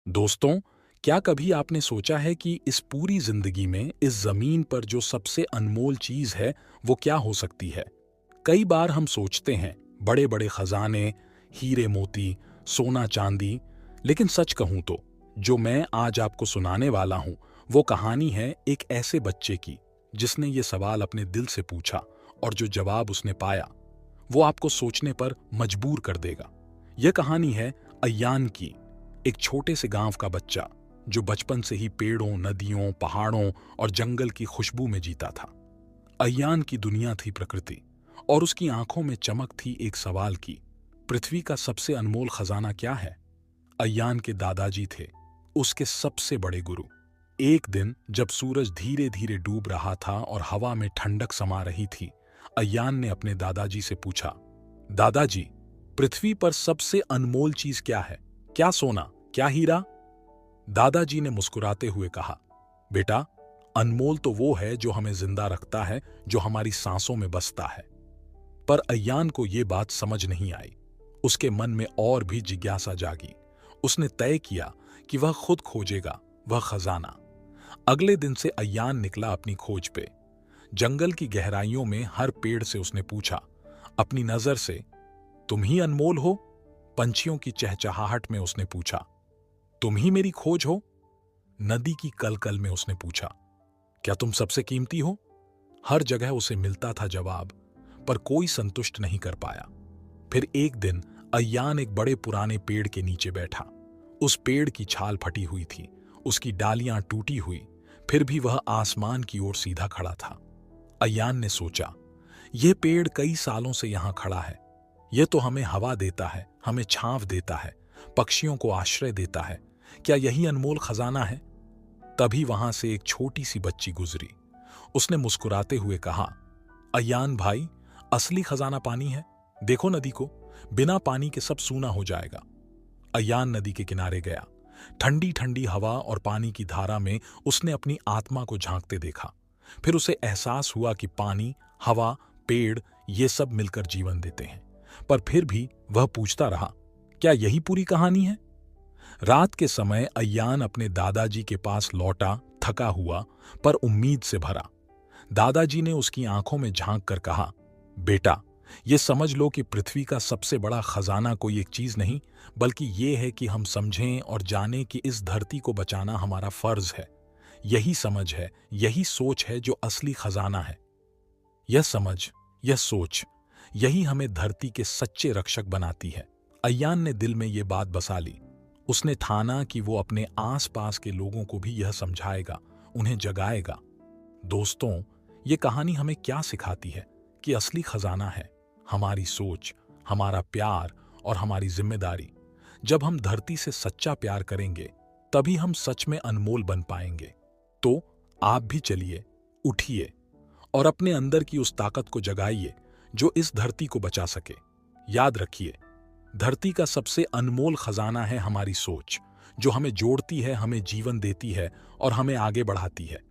दोस्तों, क्या कभी आपने सोचा है कि इस पूरी जिंदगी में इस जमीन पर जो सबसे अनमोल चीज है वो क्या हो सकती है? कई बार हम सोचते हैं बड़े बड़े खजाने, हीरे मोती, सोना चांदी, लेकिन सच कहूं तो जो मैं आज आपको सुनाने वाला हूं वो कहानी है एक ऐसे बच्चे की जिसने ये सवाल अपने दिल से पूछा और जो जवाब उसने पाया वो आपको सोचने पर मजबूर कर देगा। यह कहानी है अय्यान की, एक छोटे से गांव का बच्चा जो बचपन से ही पेड़ों, नदियों, पहाड़ों और जंगल की खुशबू में जीता था। अय्यान की दुनिया थी प्रकृति और उसकी आंखों में चमक थी एक सवाल की, पृथ्वी का सबसे अनमोल खजाना क्या है? अय्यान के दादाजी थे उसके सबसे बड़े गुरु। एक दिन जब सूरज धीरे धीरे डूब रहा था और हवा में ठंडक समा रही थी, अय्यान ने अपने दादाजी से पूछा, दादाजी, पृथ्वी पर सबसे अनमोल चीज क्या है? क्या सोना, क्या हीरा? दादाजी ने मुस्कुराते हुए कहा, बेटा, अनमोल तो वो है जो हमें जिंदा रखता है, जो हमारी सांसों में बसता है। पर अय्यान को ये बात समझ नहीं आई। उसके मन में और भी जिज्ञासा जागी। उसने तय किया कि वह खुद खोजेगा वह खजाना। अगले दिन से अय्यान निकला अपनी खोज पे। जंगल की गहराइयों में हर पेड़ से उसने पूछा, अपनी नजर से, तुम ही अनमोल हो? पंछियों की चहचहाहट में उसने पूछा, तुम ही मेरी खोज हो? नदी की कलकल में उसने पूछा, क्या तुम सबसे कीमती हो? हर जगह उसे मिलता था जवाब, पर कोई संतुष्ट नहीं कर पाया। फिर एक दिन अय्यान एक बड़े पुराने पेड़ के नीचे बैठा। उस पेड़ की छाल फटी हुई थी, उसकी डालियां टूटी हुई, फिर भी वह आसमान की ओर सीधा खड़ा था। अय्यान ने सोचा, यह पेड़ कई सालों से यहां खड़ा है। यह तो हमें हवा देता है, हमें छांव देता है, पक्षियों को आश्रय देता है। क्या यही अनमोल खजाना है? तभी वहां से एक छोटी सी बच्ची गुजरी। उसने मुस्कुराते हुए कहा, अय्यान भाई, असली खजाना पानी है। देखो नदी को, बिना पानी के सब सूना हो जाएगा। अय्यान नदी के किनारे गया। ठंडी ठंडी हवा और पानी की धारा में उसने अपनी आत्मा को झांकते देखा। फिर उसे एहसास हुआ कि पानी, हवा, पेड़, ये सब मिलकर जीवन देते हैं। पर फिर भी वह पूछता रहा, क्या यही पूरी कहानी है? रात के समय अय्यान अपने दादाजी के पास लौटा, थका हुआ पर उम्मीद से भरा। दादाजी ने उसकी आंखों में झांक कर कहा, बेटा, ये समझ लो कि पृथ्वी का सबसे बड़ा खजाना कोई एक चीज नहीं, बल्कि ये है कि हम समझें और जानें कि इस धरती को बचाना हमारा फर्ज है। यही समझ है, यही सोच है जो असली खजाना है। यह समझ, यह सोच, यही हमें धरती के सच्चे रक्षक बनाती है। अय्यान ने दिल में यह बात बसा ली। उसने ठाना कि वो अपने आसपास के लोगों को भी यह समझाएगा, उन्हें जगाएगा। दोस्तों, ये कहानी हमें क्या सिखाती है कि असली खजाना है हमारी सोच, हमारा प्यार और हमारी जिम्मेदारी। जब हम धरती से सच्चा प्यार करेंगे तभी हम सच में अनमोल बन पाएंगे। तो आप भी चलिए, उठिए और अपने अंदर की उस ताकत को जगाइए जो इस धरती को बचा सके। याद रखिए, धरती का सबसे अनमोल खजाना है हमारी सोच, जो हमें जोड़ती है, हमें जीवन देती है और हमें आगे बढ़ाती है।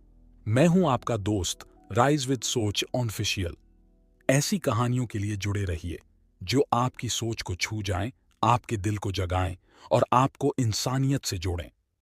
मैं हूं आपका दोस्त राइज विद सोच ऑफिशियल। ऐसी कहानियों के लिए जुड़े रहिए जो आपकी सोच को छू जाएं, आपके दिल को जगाएं और आपको इंसानियत से जोड़ें।